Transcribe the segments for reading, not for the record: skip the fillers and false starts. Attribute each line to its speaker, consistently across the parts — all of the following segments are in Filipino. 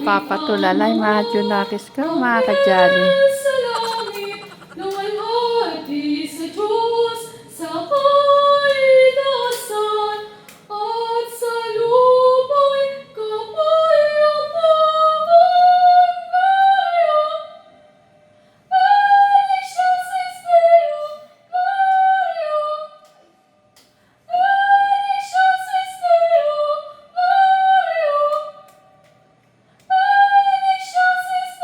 Speaker 1: napapatulalay, mga Junakis ko, mga kajali.
Speaker 2: Sa langit, luwalhati sa Diyos, sa kaligtasan, at sa lupa'y kapayapaan kayo. Benedictus ex Deo Maria, benedictus ex Deo Maria, benedictus ex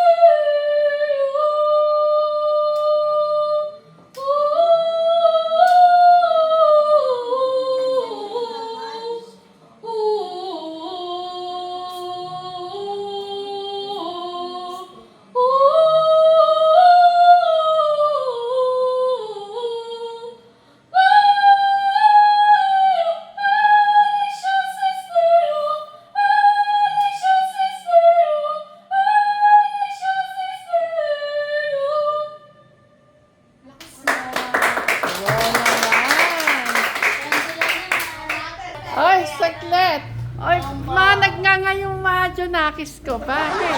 Speaker 1: Ay, saglit. Ay, manag nga nga yung mga Junakis ko. Bakit?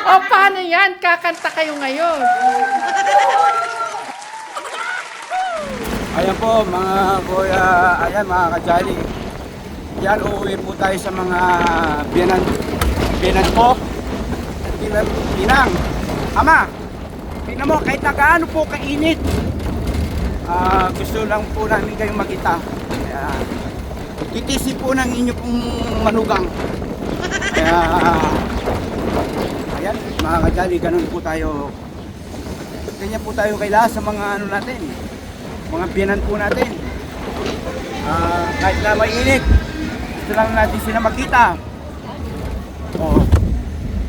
Speaker 1: O, paano yan? Kakanta kayo ngayon.
Speaker 3: Ayan po mga kuya, ayan mga kajali. Yan, uuwi po tayo sa mga biyanan po. Pinang, ama, tingnan mo kahit na gaano po kainit. Gusto lang po namin kayong makita. Kaya, titisi po ng inyo pong manugang. Kaya, ayan mga kajali, ganun po tayo. Ganyan po tayo kaila sa mga ano natin. Mga biyanan po natin. Kahit na mainit, gusto lang natin sila makita. Oh,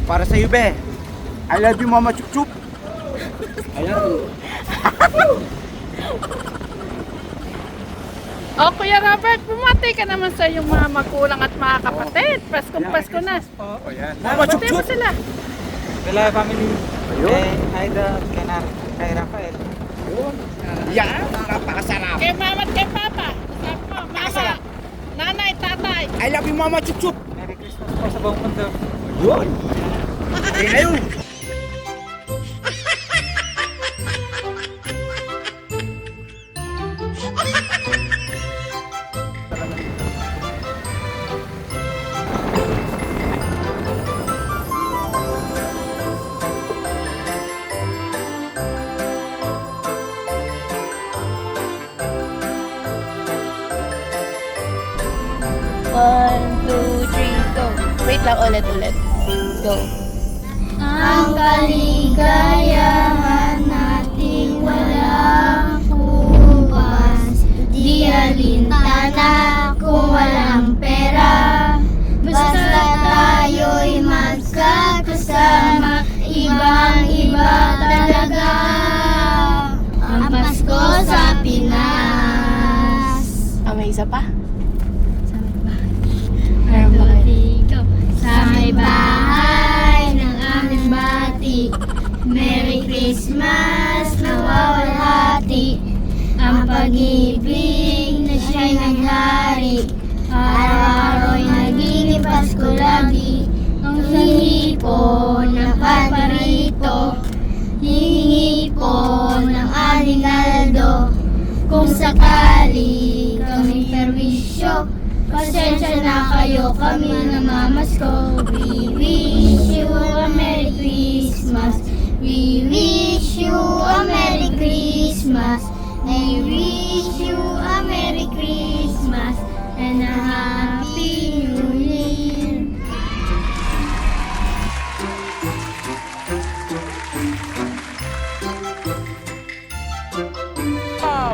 Speaker 3: para sa iyo, be. I love you, Mama Chup Chup. Ayan.
Speaker 1: O, Kuya Robert, bumati ka naman sa iyong mga magulang at mga kapatid. Paskong-pasko na.
Speaker 3: Oh, ayan. Mama Chup
Speaker 1: Bati mo
Speaker 3: Chup.
Speaker 1: sila.
Speaker 4: Hello family.
Speaker 3: Ayun.
Speaker 4: Hi kay Rafael.
Speaker 3: Yan, napakasarap.
Speaker 1: Kay mama at kay papa. Sabi mo, mama, nanay, tatay.
Speaker 3: I love you, Mama Chup Chup.
Speaker 4: Merry Christmas po sa buong mundo.
Speaker 3: Yun. Okay na yun.
Speaker 5: One, two, three, go. Wait lang, ulit. Go.
Speaker 6: Ang kaligayahan nating walang hubas, di alintana kung walang pera. Basta tayo'y magkakasama, ibang-iba talaga ang Pasko sa Pinas.
Speaker 5: May isa pa?
Speaker 6: Sa may bahay ng aming bati, Merry Christmas, nawawalhati ang pag-ibig na siya'y naghari. Araw-ara'y naging Pasko lagi, ang hihingi po ng paborito, hihingi po ng Aling Aldo. Kung sakali kami perwisyo, pasensya na kayo, kami namamasko. We wish you a Merry Christmas. We wish you a Merry Christmas. We wish you a Merry Christmas and a Happy New Year.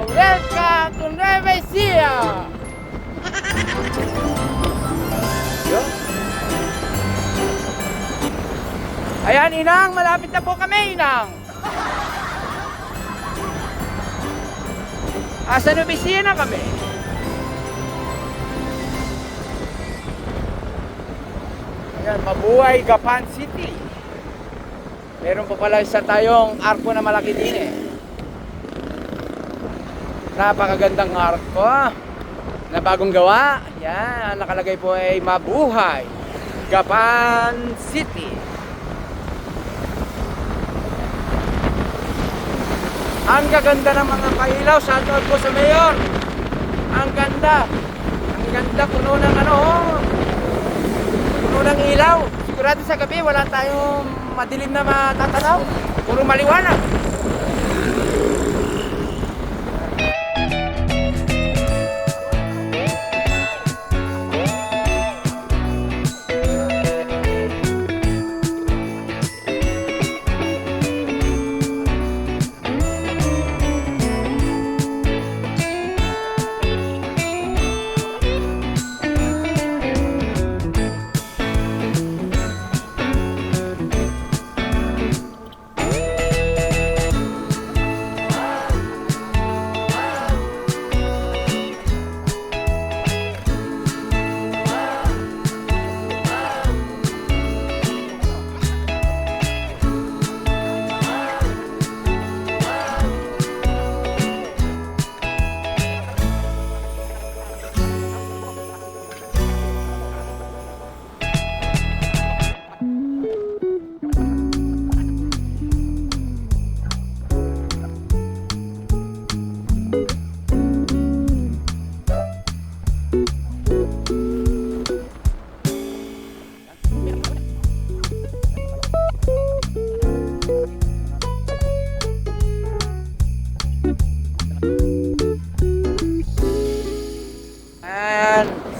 Speaker 1: Welcome to Nueva Ecija!
Speaker 3: Ayan, Inang, malapit na po kami, Inang. Asa Nueva na kami. Ayan, mabuhay Gapan City. Meron pa pala isa tayong arko na malaki din eh. Napakagandang arko. na bagong gawa. Yan, ang nakalagay po ay Mabuhay, Gapan City. Ang gaganda ng mga pailaw, shoutout po sa mayor. Ang ganda. Ang ganda, puno ng puno ng ilaw. Sigurado sa gabi wala tayong madilim na matatanaw. Puro maliwanag.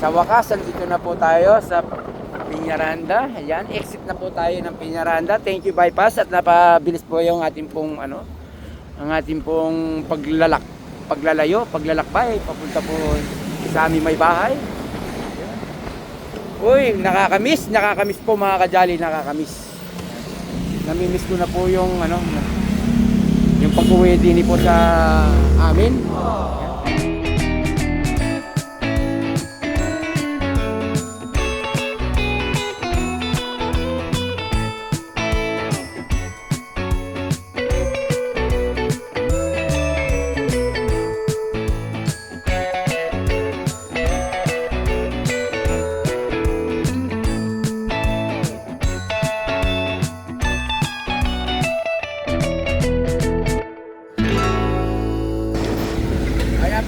Speaker 3: Sa wakas, andito na po tayo sa Peñaranda. Ayan, exit na po tayo ng Peñaranda. Thank you bypass at napabilis po yung ating pong ang ating pong paglalakbay papunta po sa aming may bahay. Uy, nakakamiss po mga kajali, nakakamiss. Namimiss ko na po yung yung pag-uwi din po sa amin.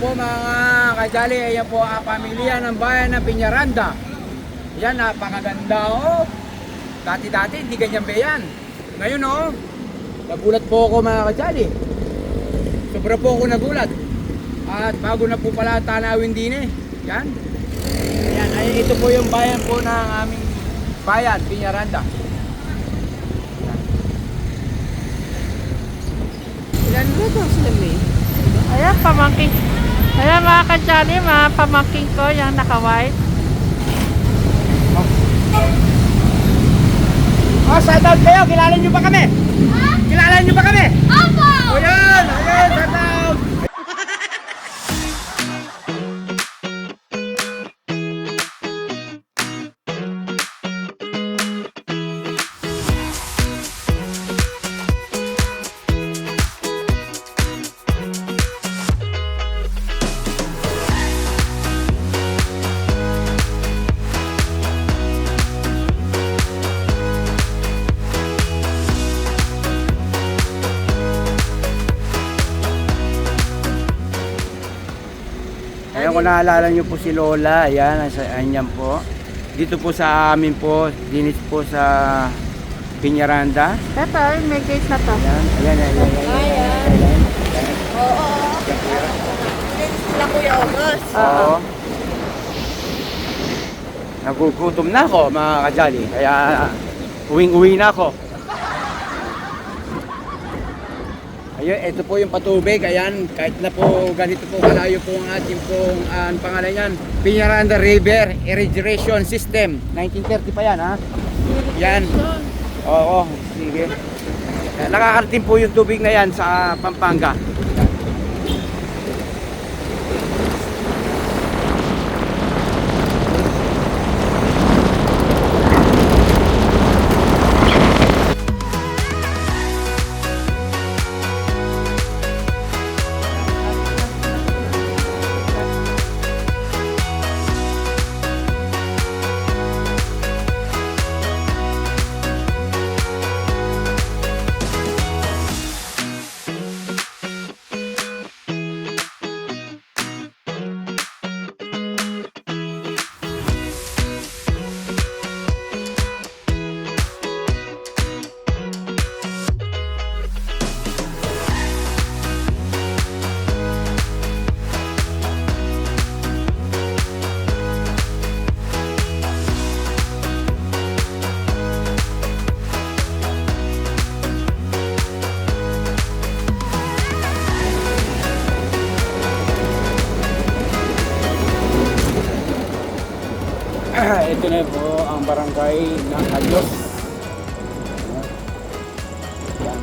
Speaker 3: Po mga kajali, ayan po ang pamilya ng bayan ng Peñaranda. Yan, napakaganda Dati-dati hindi ganyan ba yan? Ngayon nagulat po ako mga kajali. Sobra po ako nagulat. At bago na po pala tanawin din Yan. Ayan, ay ito po yung bayan po ng aming bayan, Peñaranda.
Speaker 1: Ilan ba ito sila may? Ayan, pamangkin. Ayan mga kajali, mga pamangkin ko, yung naka-white.
Speaker 3: Shoutout kayo! Kilala nyo ba kami? Kilala nyo ba kami?
Speaker 6: Opo!
Speaker 3: Ayan! Shoutout! Ayan, kung naalala nyo po si Lola, ayan, ayan po. Dito po sa amin po, dinis po sa Peñaranda.
Speaker 1: Ito, may gate na to.
Speaker 3: Ayan.
Speaker 5: Oo. Sila Kuya August.
Speaker 3: Oo. Nagugutom na ako mga kajali, kaya uwing-uwi na ako. Ayun, ito po yung patubig, ayan, kahit na po ganito po kalayo po ang ating pong, ang pangalan yan, Peñaranda River Irrigation System. 1930 pa yan, ha? Yan. Oo, sige. Nakakarating po yung tubig na yan sa Pampanga. Ito na po ang barangay ng Kalyos. Yan.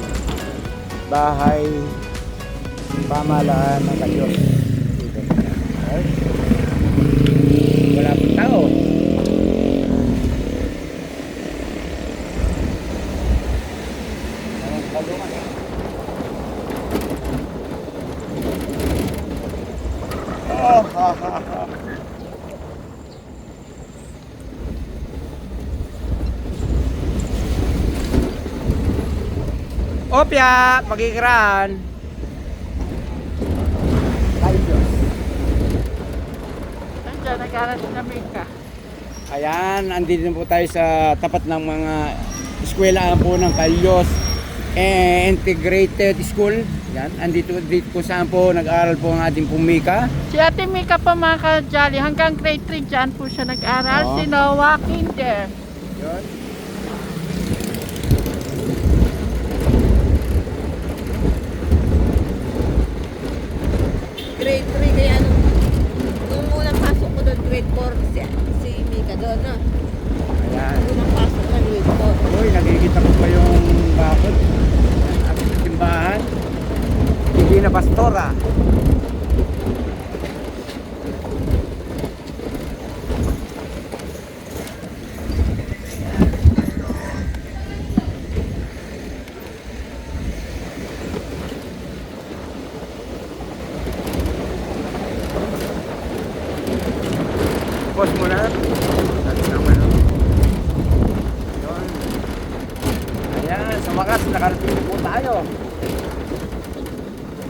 Speaker 3: Bahay pamahalaan ng Kalyos. Dito. Okay. Wala pong tao. Ayan, talungan. Oh, ha, ha, ha. Opya, magkikiraan.
Speaker 1: Nandiyan, nag-aaral si Mika.
Speaker 3: Ayan, andito na po tayo sa tapat ng mga eskwelahan po ng Kalyos Integrated School. Yan, andito dito po saan po nag-aaral po ang ating pumika.
Speaker 1: Si Ate Mika po mga ka-jolly, hanggang grade 3 dyan po siya nag-aral.
Speaker 3: Oo.
Speaker 1: Si Noah Kinder.
Speaker 3: Yun.
Speaker 7: Grade 3 kaya nung unang pasok ko doon, grade 4 si Mika doon, no?
Speaker 3: Ayan.
Speaker 7: Unang pasok ng grade 4.
Speaker 3: Uy, nakikita ko pa yung bakod. At simbahan. Hindi na pastora. Pause mo na. That's naman. Yun. Ayan, sa wakas, nakarating na po tayo.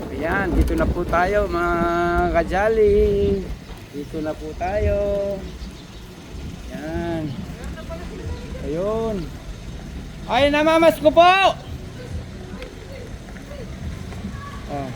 Speaker 3: Ayan, dito na po tayo mga kajali. Dito na po tayo. Ayan. Ayun. Ay, namamas ko po! Oh.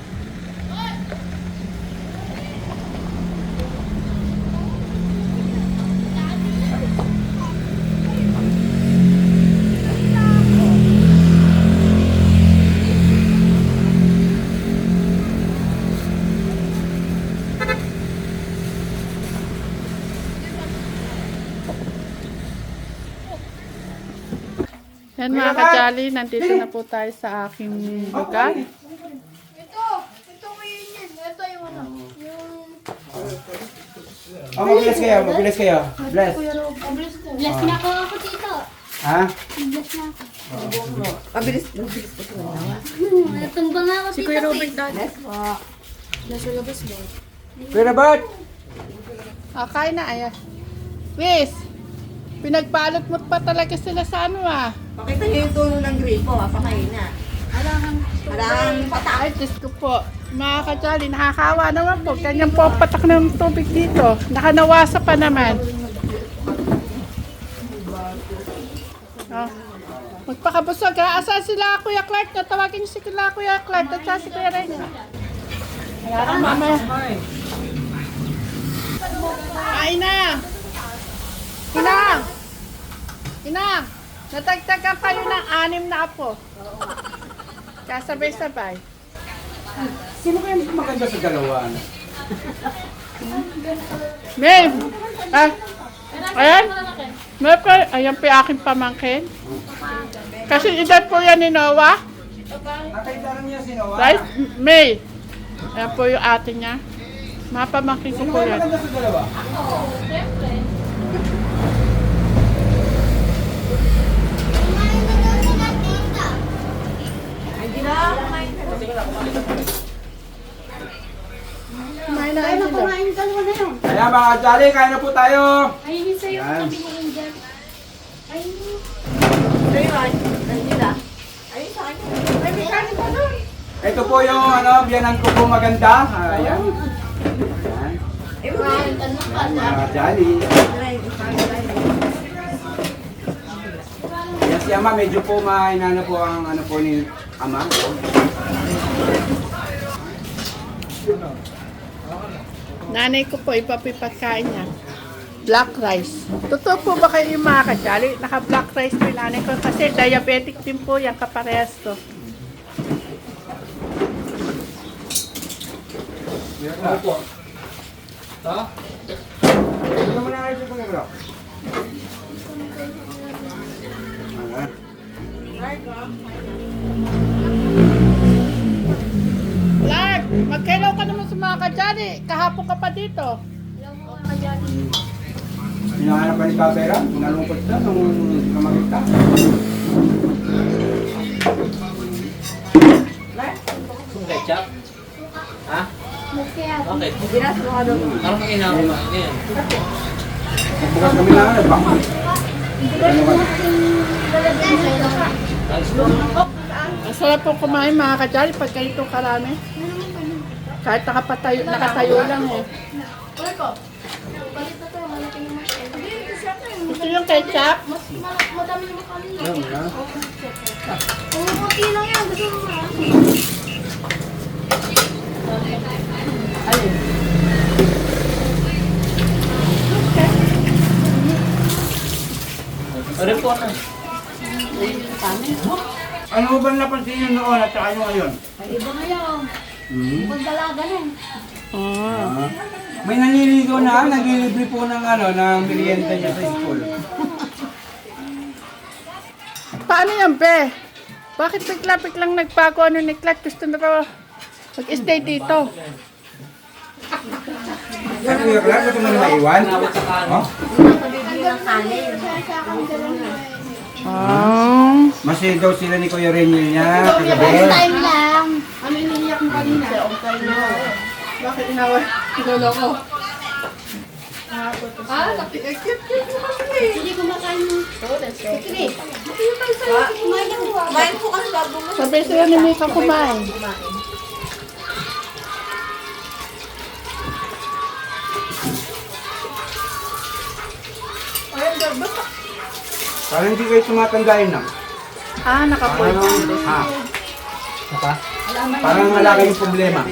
Speaker 1: Yan mga ka-jolly, nandito na po tayo sa aking lugar.
Speaker 6: Ito ngayon yan. Ito yung ano. Yung...
Speaker 3: Oh, mag-bless kayo, mag-bless kayo. Bless.
Speaker 6: Bless na ako dito.
Speaker 3: Ha?
Speaker 6: Bless na ako.
Speaker 7: Mabilis ko sila nawa.
Speaker 6: Natumba nga ako dito.
Speaker 1: Si Kuya Rubik daw.
Speaker 3: Kuya Robert!
Speaker 1: Ah, kain na, ayan. Chris, pinagbalot mo pa talaga sila sa ano ah.
Speaker 7: Pakita niyo yung tono ng grade ko, pakain na. Alang patak.
Speaker 1: Ay, Diyos ko po. Mga ka-jolly, nakakawa naman po. Ganyan po ang patak ng tubig dito. Nakanawasa pa naman. Oh. Magpakabusog ha. Asan sila Kuya Clark? Natawagin niyo si Kuya Clark. At saan si Kuya Rene? Ayan, mamaya. Kain na! Inang! Inang! Natagtagan kayo ng 6 na apo. Kasabay-sabay.
Speaker 3: Sino kaya maganda sa dalawa?
Speaker 1: May! Ah! Ayan! May pa, ayan pa yung aking pamangkin. Kasi edad po yan ni Noah.
Speaker 3: Nakaidaran niya si Noah.
Speaker 1: Right? May! Ayan po yung ate niya. Mga pamangkin ko
Speaker 3: Sino
Speaker 1: po
Speaker 3: kaya
Speaker 1: yan.
Speaker 3: maganda sa dalawa?
Speaker 1: Kumain na kayo sila.
Speaker 3: Kaya mga kajali, kain na po tayo.
Speaker 6: Ayun sa'yo.
Speaker 3: Yan.
Speaker 6: Sabi ni Angel. Ayun.
Speaker 7: Ito yun, nandila. Ayun sa akin.
Speaker 1: Ay, may kanin pa doon.
Speaker 3: Ito po yung biyanan ko po maganda. Ayan. Ayan. Mga kajali. Yan si Ama, medyo po mainana po ang ano po ni Ama.
Speaker 1: Nanay ko po, iba po yung pagkain niya. Black rice. Totoo po ba kayo yung mga kajali? Naka-black rice po yung nanay ko kasi diabetic din po yan kaparehas to.
Speaker 3: Ano po? Ha? Ano naman na kayo sa bro?
Speaker 1: Clark, magkailaw ka naman sa mga kadyari. Kahapon ka pa dito.
Speaker 3: Hinahanap ka ni Kabera? Nalungkot ka nung kamagit ka?
Speaker 8: Kung ketchup? Ha?
Speaker 6: Kaya,
Speaker 8: Okay.
Speaker 7: Binas mo ka doon.
Speaker 8: Parang mag-inaw ka. Ngayon.
Speaker 3: Magbukas kami na ano, baka.
Speaker 8: Alis mo.
Speaker 1: Ang sarap po kumain mga kadyari pag ganito karami. Kahit nakatayo lang eh.
Speaker 6: Uy ko. Palit na to, malaki naman.
Speaker 1: Gusto yung ketchup?
Speaker 6: Madami naman kami.
Speaker 3: Ayun, ha?
Speaker 6: Umuti lang yan. Gusto mo ba?
Speaker 8: Ano po na?
Speaker 3: Ano ba napansin nyo noon at saka nyo ngayon?
Speaker 6: Ay, iba ngayon.
Speaker 3: Hmm?
Speaker 6: Pagdalaga na eh.
Speaker 1: Ah.
Speaker 3: May naniligaw na, naglilibre po ng ano, ng merienda niya sa school.
Speaker 1: Paano yan, Be? Bakit biglang nagbago ano ni Clark? Gusto na raw mag-stay dito.
Speaker 3: Ano yung Clark? Gusto mo na maiwan? Oh?
Speaker 7: Pabibili ng kanin.
Speaker 3: Masaya daw sila ni Kuya Renil niya, kagabi.
Speaker 6: Time lang.
Speaker 1: Ano iniiyak mo kanina? Okay na. Bakit inawa? Kilolo ko.
Speaker 6: Hindi kumakain mo. Sige.
Speaker 7: Kumain po kasi bago mo.
Speaker 1: Sabay sila ni Mika kumain.
Speaker 3: Parang hindi kayo tumatandain na.
Speaker 1: Ah, nakapoint.
Speaker 3: Ha? Parang malaki yung problema.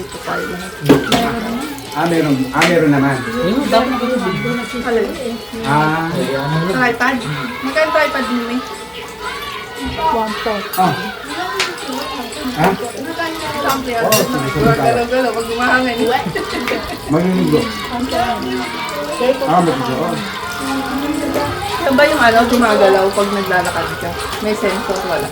Speaker 3: Meron naman.
Speaker 8: Ayun, dapat na kayo.
Speaker 3: Ah,
Speaker 1: iPad? Magkano to iPad mo eh? 1
Speaker 3: oh. Ha? Oo, sige tayo.
Speaker 1: Galo, pag gumahangin.
Speaker 3: Maliligo. Magligo.
Speaker 1: Yan ba yung ano, gumagalaw pag naglalakad ka? May sensor, wala.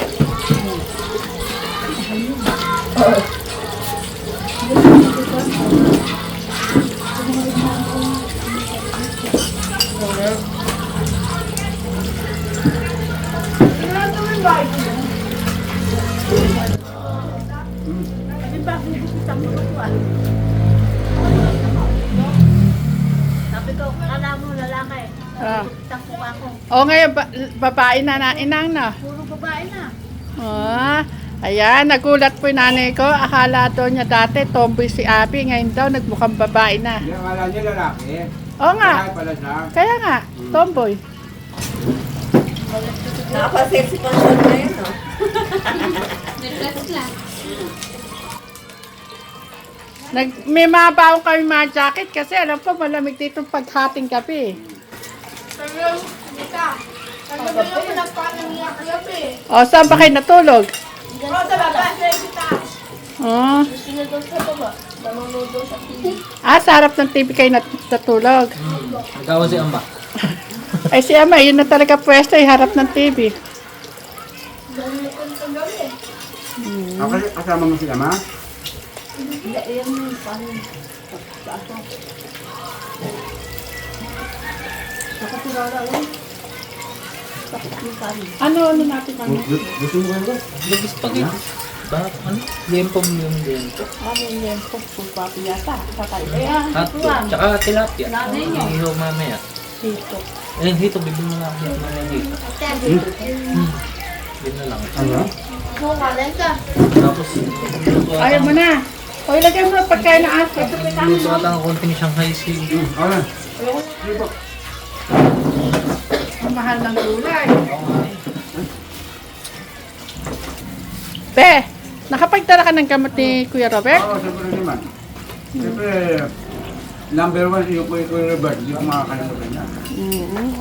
Speaker 7: Sabi ko, kala mo lalaki.
Speaker 1: Ah.
Speaker 7: Tapo ako.
Speaker 1: O ngayon, babae na inang na.
Speaker 7: Puro babae na.
Speaker 1: Ah, ayan, nagulat po yung nanay ko. Akala daw niya dati, tomboy si Abby. Ngayon daw, nagmukhang babae na.
Speaker 3: Hindi, akala niya lalaki.
Speaker 1: Oo nga,
Speaker 3: Kaya pala siya.
Speaker 1: kaya nga, tomboy.
Speaker 7: Nakapa-sexy pa siya ngayon, no?
Speaker 1: May mga baong kami mga jacket kasi alam po malamig dito paghating gabi.
Speaker 6: Pero, Mika. Kagabi ako nagpanangiyak gabi.
Speaker 1: O, saan ba kayo natulog?
Speaker 6: O, sa baba. Sa taas.
Speaker 1: Oh.
Speaker 6: Sino doon sa baba? Nanonood doon sa TV.
Speaker 1: Sa harap ng TV kayo natulog.
Speaker 8: Nagawa si Amba.
Speaker 1: Ay si Ama, yun na talaga pwesto, harap ng TV.
Speaker 6: Dahil ko sa gabi.
Speaker 3: Kasama mo sila, ma?
Speaker 7: Hindi, yan yung panin.
Speaker 1: Ano natin kami?
Speaker 3: Gusto mo kayo?
Speaker 8: Nag-spaghetti. Bakit? Ano? Liempo mo yung liempo.
Speaker 1: Ano yan po? Pupapi yata. Patay. Ayan.
Speaker 8: At tsaka tilapia.
Speaker 7: Nanay niyo.
Speaker 8: Ihaw mamaya.
Speaker 1: Dito.
Speaker 8: Ayun, hito. Bibili mo lang. Hito mo lang hito. Bibili na lang.
Speaker 3: Ano?
Speaker 6: Mo, kalan ka.
Speaker 8: Tapos,
Speaker 1: Ayaw mo na. O, ilagay mo na pagkain ng aso.
Speaker 8: luto ata ang konting Shanghai Sea.
Speaker 3: Okay.
Speaker 1: Ang mahal ng gulay. Be, nakapagdala ka ng gamot ni Kuya Robert?
Speaker 3: Oo, siyempre naman. Siyempre, number one yung Kuya Robert. Hindi ko makakalimutan niya.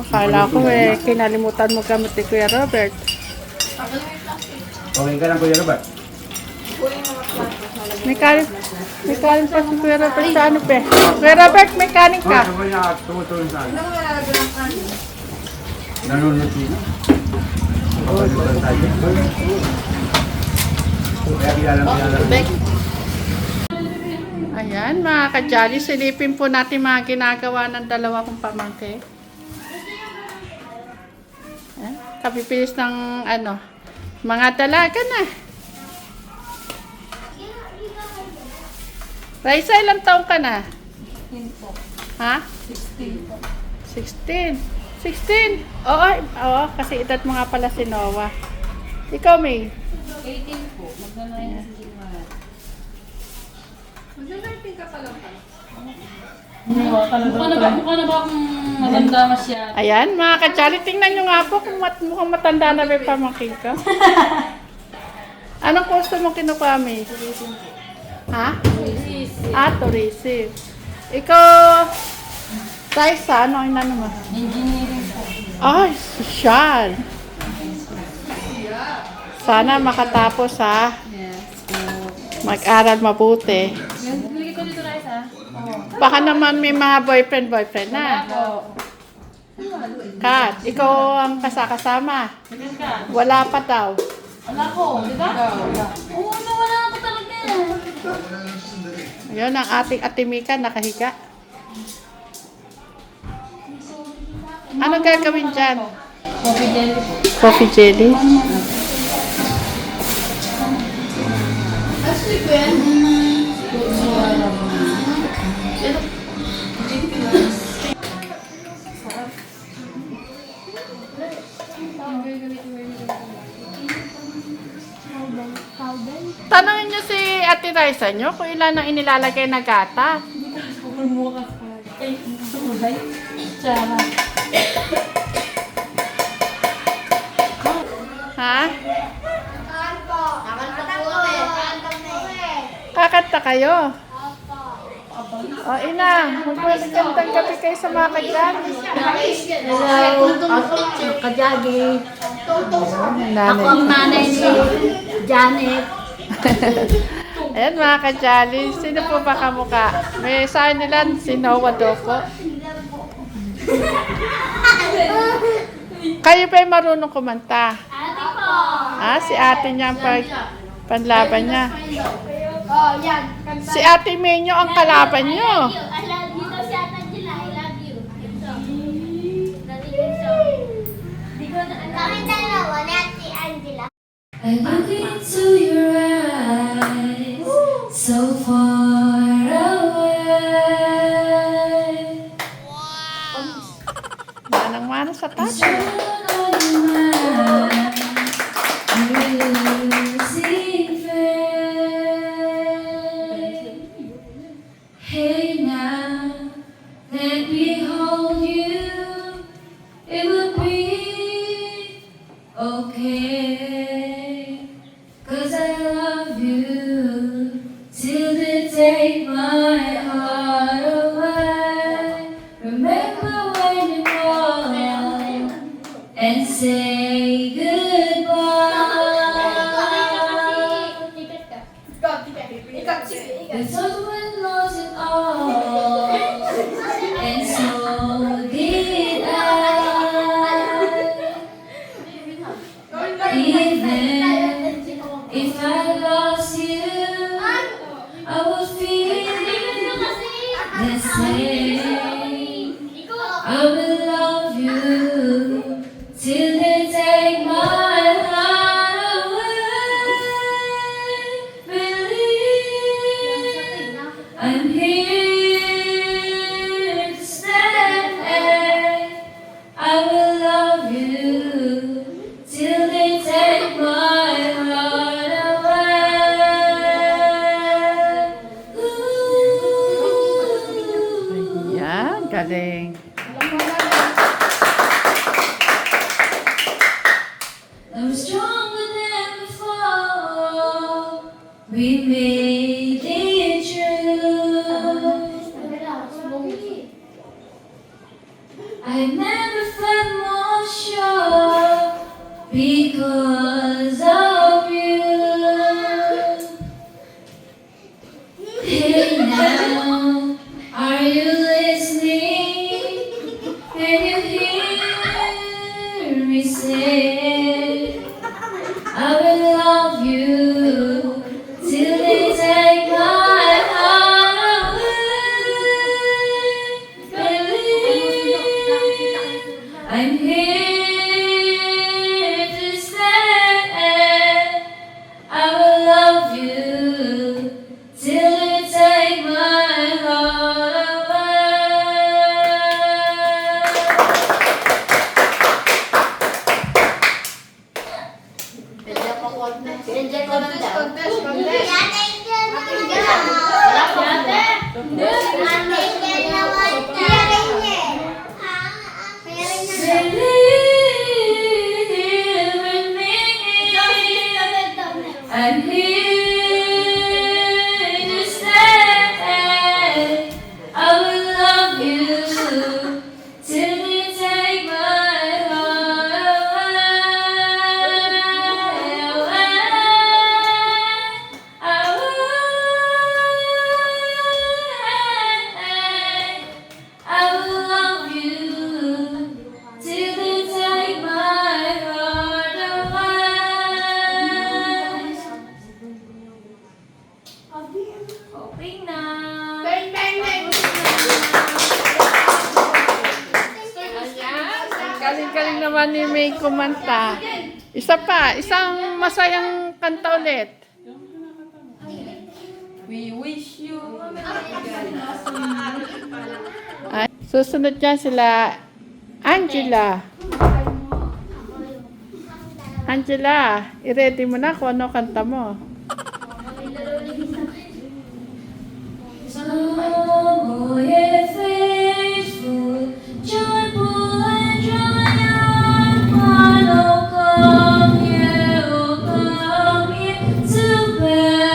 Speaker 1: Akala ko kinalimutan mo gamot ni Kuya Robert.
Speaker 3: Okay ka lang, Kuya Robert?
Speaker 1: May kanin pa si Kuya Robert sa ano, Be? Kuya Robert, may kanin ka.
Speaker 3: Sabay niya tumutulong sa akin. Nanonood sila.
Speaker 1: Ayan, mga ka-jolly, silipin po natin mga ginagawa ng dalawa kong pamangkin. Ayan, kapipilis ng mga dalaga na. Raisa, ilang taong ka na?
Speaker 6: 16 po.
Speaker 1: Ha?
Speaker 6: 16 po.
Speaker 1: 16. 16? Oo, kasi edad mo nga pala si Noah. Ikaw, May?
Speaker 6: 18 po. Magna-19 January.
Speaker 7: Mag-19 ka pa lang pala.
Speaker 6: Mukha na ba akong matanda masyado?
Speaker 1: Ayan, mga ka-jolly, tingnan nyo nga po kung mukhang matanda na may pamangkin ka. Anong gusto mong kinukuha, May? Ha? Tourism. Ikaw, Raisa, ano ang inano mo?
Speaker 6: Engineering po.
Speaker 1: Ay, sosyal. Sana makatapos ha.
Speaker 6: Yes.
Speaker 1: Mag-aral mabuti.
Speaker 6: Lagi ko dito, Raisa.
Speaker 1: Baka naman may mga boyfriend na.
Speaker 6: Ako.
Speaker 1: Kat, ikaw ang kasama.
Speaker 6: Ganyan ka.
Speaker 1: Wala pa daw.
Speaker 6: Wala ko, di ba? Oo, wala ako talaga.
Speaker 1: Ayun ang ating atimika nakahiga. Anong gagawin dyan?
Speaker 6: Coffee jelly po.
Speaker 1: Coffee jelly? Tanungin niyo si Ate Raisa niyo kung ilan ang inilalagay na gata.
Speaker 6: Ay, kulay. Tsara.
Speaker 1: Ha?
Speaker 6: Kakanta po
Speaker 1: Kakanta kayo? O, ina, magpapagandang gabi kayo sa mga kajali.
Speaker 7: Hello, Kajagi. Ako ang nanay ni Janet.
Speaker 1: Ayan mga kajali, sino po ba kamukha? May sa nila si Noah Dopo. Kayo ba'y marunong kumanta?
Speaker 2: Ate po.
Speaker 1: Si ate niya ang panlaban niya.
Speaker 6: Oh, yan.
Speaker 1: Si ate Menyo ang kalaban niyo.
Speaker 2: I love you daw si Ate Angela. I love you. Narinig song. Di ko na alam. Kami dalawa ni Ate Angela.
Speaker 9: I look into your eyes, so far away.
Speaker 1: Manang-mana sa taas.
Speaker 9: On your mind, losing faith. Hey now, let me hold you. It will be okay. 'Cause I love you till they take my heart away. Remember when you call and say goodbye. We thought we lost it all, and so did I. Even if I lost you, I would feel the same. I will love you till they take my heart away. Believe I'm here to stay. I will love you till they take my heart away. Ooh.
Speaker 1: Yan, galing.
Speaker 9: I'm stronger than before. We made it true. I never felt more sure because of you. Hey now, are you listening? Can you hear me say?
Speaker 1: naman ni May kumanta. Isa pa, isang masayang kanta ulit.
Speaker 9: We wish you
Speaker 1: Ay, susunod dyan sila Angela. Angela, i-ready mo na kung ano kanta mo.
Speaker 9: Oh, yeah, faithful, joyful and triumphant, oh, come here to Bethlehem.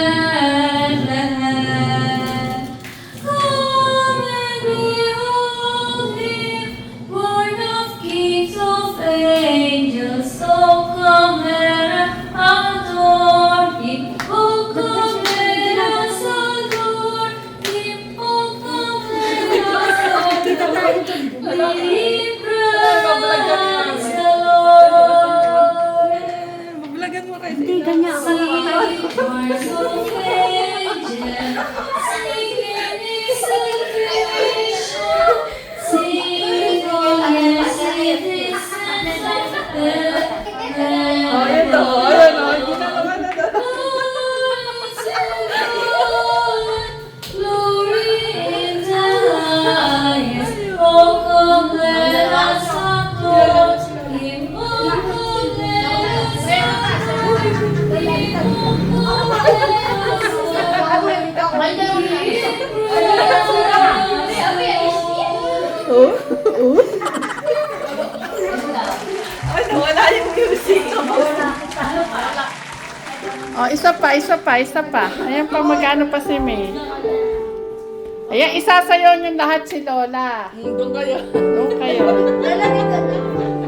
Speaker 9: Come and behold him, born of kings, of angels, so come and adore him. Oh, come let us adore him. Oh, come let us adore him. We praise the Lord. Sing bars of angels, singing his salvation. Sing, oh yes, it is glory in the highest. Oh, come let us adore him. Oh, come let us adore him. Oh, come let us
Speaker 1: Oh, isa pa. Ayan pa, magano pa si May. Ayan, isasayaw niyo lahat si Lola.
Speaker 7: Doon kayo.
Speaker 1: Doon kayo.
Speaker 2: Lalagay ka na.